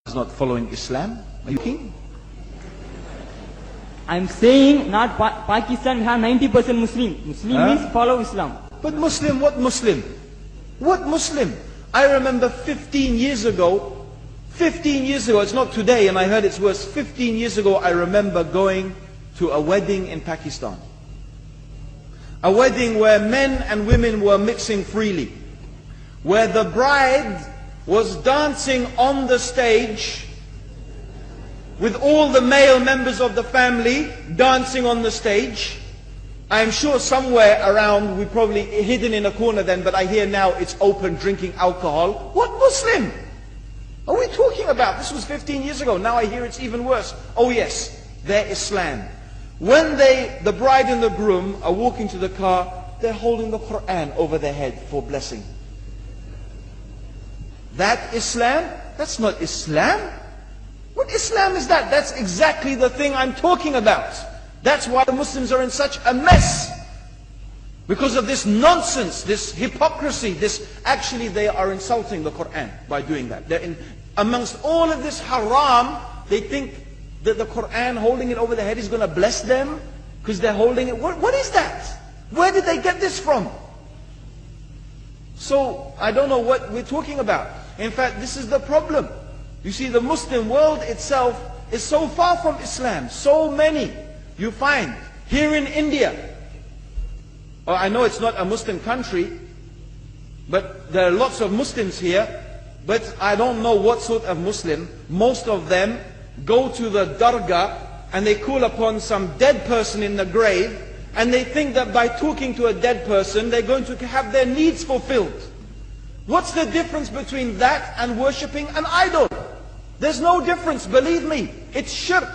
is not following Islam. Are you kidding? I'm saying not Pakistan, we have 90% Muslim. Muslim means follow Islam. But Muslim, what Muslim? What Muslim? I remember 15 years ago, it's not today and I heard it's worse. 15 years ago I remember going to a wedding in Pakistan. A wedding where men and women were mixing freely. Where the bride was dancing on the stage with all the male members of the family dancing on the stage. I'm sure somewhere around, we probably hidden in a corner then, but I hear now it's open, drinking alcohol. What Muslim are we talking about? This was 15 years ago. Now I hear it's even worse. Oh yes, they're Islam. When the bride and the groom are walking to the car, they're holding the Quran over their head for blessing. That Islam? That's not Islam. What Islam is that? That's exactly the thing I'm talking about. That's why the Muslims are in such a mess. Because of this nonsense, this hypocrisy, actually they are insulting the Quran by doing that. Amongst all of this haram, they think that the Quran, holding it over their head, is going to bless them because they're holding it. What is that? Where did they get this from? So, I don't know what we're talking about. In fact, this is the problem. You see, the Muslim world itself is so far from Islam. So many you find here in India. I know it's not a Muslim country, but there are lots of Muslims here. But I don't know what sort of Muslim. Most of them go to the dargah and they call upon some dead person in the grave, and they think that by talking to a dead person they're going to have their needs fulfilled. What's the difference between that and worshipping an idol? There's no difference, believe me. It's shirk.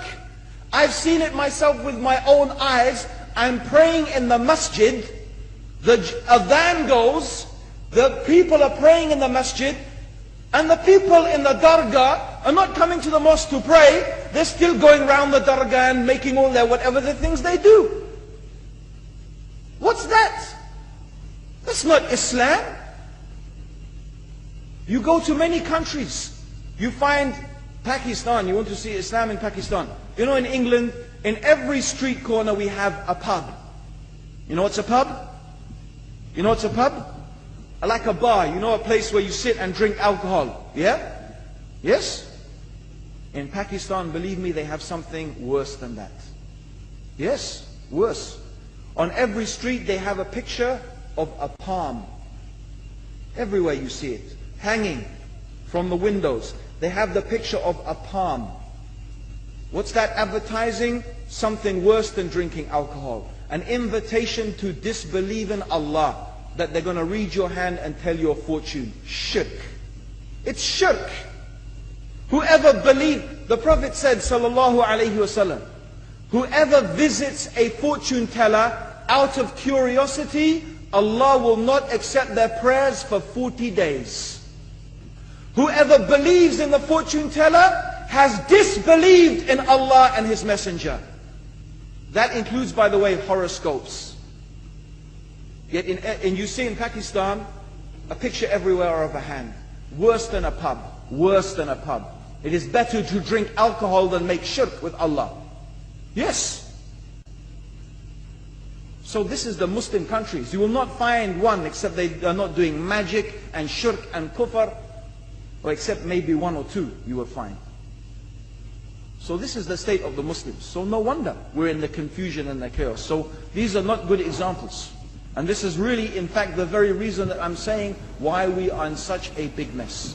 I've seen it myself with my own eyes. I'm praying in the masjid. The adhan goes. The people are praying in the masjid. And the people in the dargah are not coming to the mosque to pray. They're still going around the dargah and making all their whatever the things they do. What's that? That's not Islam. You go to many countries. You find Pakistan, you want to see Islam in Pakistan. You know, in England, in every street corner we have a pub. You know what's a pub? You know what's a pub? Like a bar, you know, a place where you sit and drink alcohol. Yeah? Yes? In Pakistan, believe me, they have something worse than that. Yes, worse. On every street they have a picture of a palm. Everywhere you see it, hanging from the windows. They have the picture of a palm. What's that advertising? Something worse than drinking alcohol. An invitation to disbelieve in Allah. That they're going to read your hand and tell your fortune. Shirk. It's shirk. Whoever believes, the Prophet said, sallallahu alaihi wasallam, whoever visits a fortune teller out of curiosity, Allah will not accept their prayers for 40 days. Whoever believes in the fortune teller has disbelieved in Allah and His Messenger. That includes, by the way, horoscopes. Yet and you see in Pakistan a picture everywhere of a hand. Worse than a pub. Worse than a pub. It is better to drink alcohol than make shirk with Allah. Yes. So this is the Muslim countries. You will not find one except they are not doing magic and shirk and kufr, or except maybe one or two you will find. So this is the state of the Muslims. So no wonder we're in the confusion and the chaos. So these are not good examples. And this is really, in fact, the very reason that I'm saying why we are in such a big mess.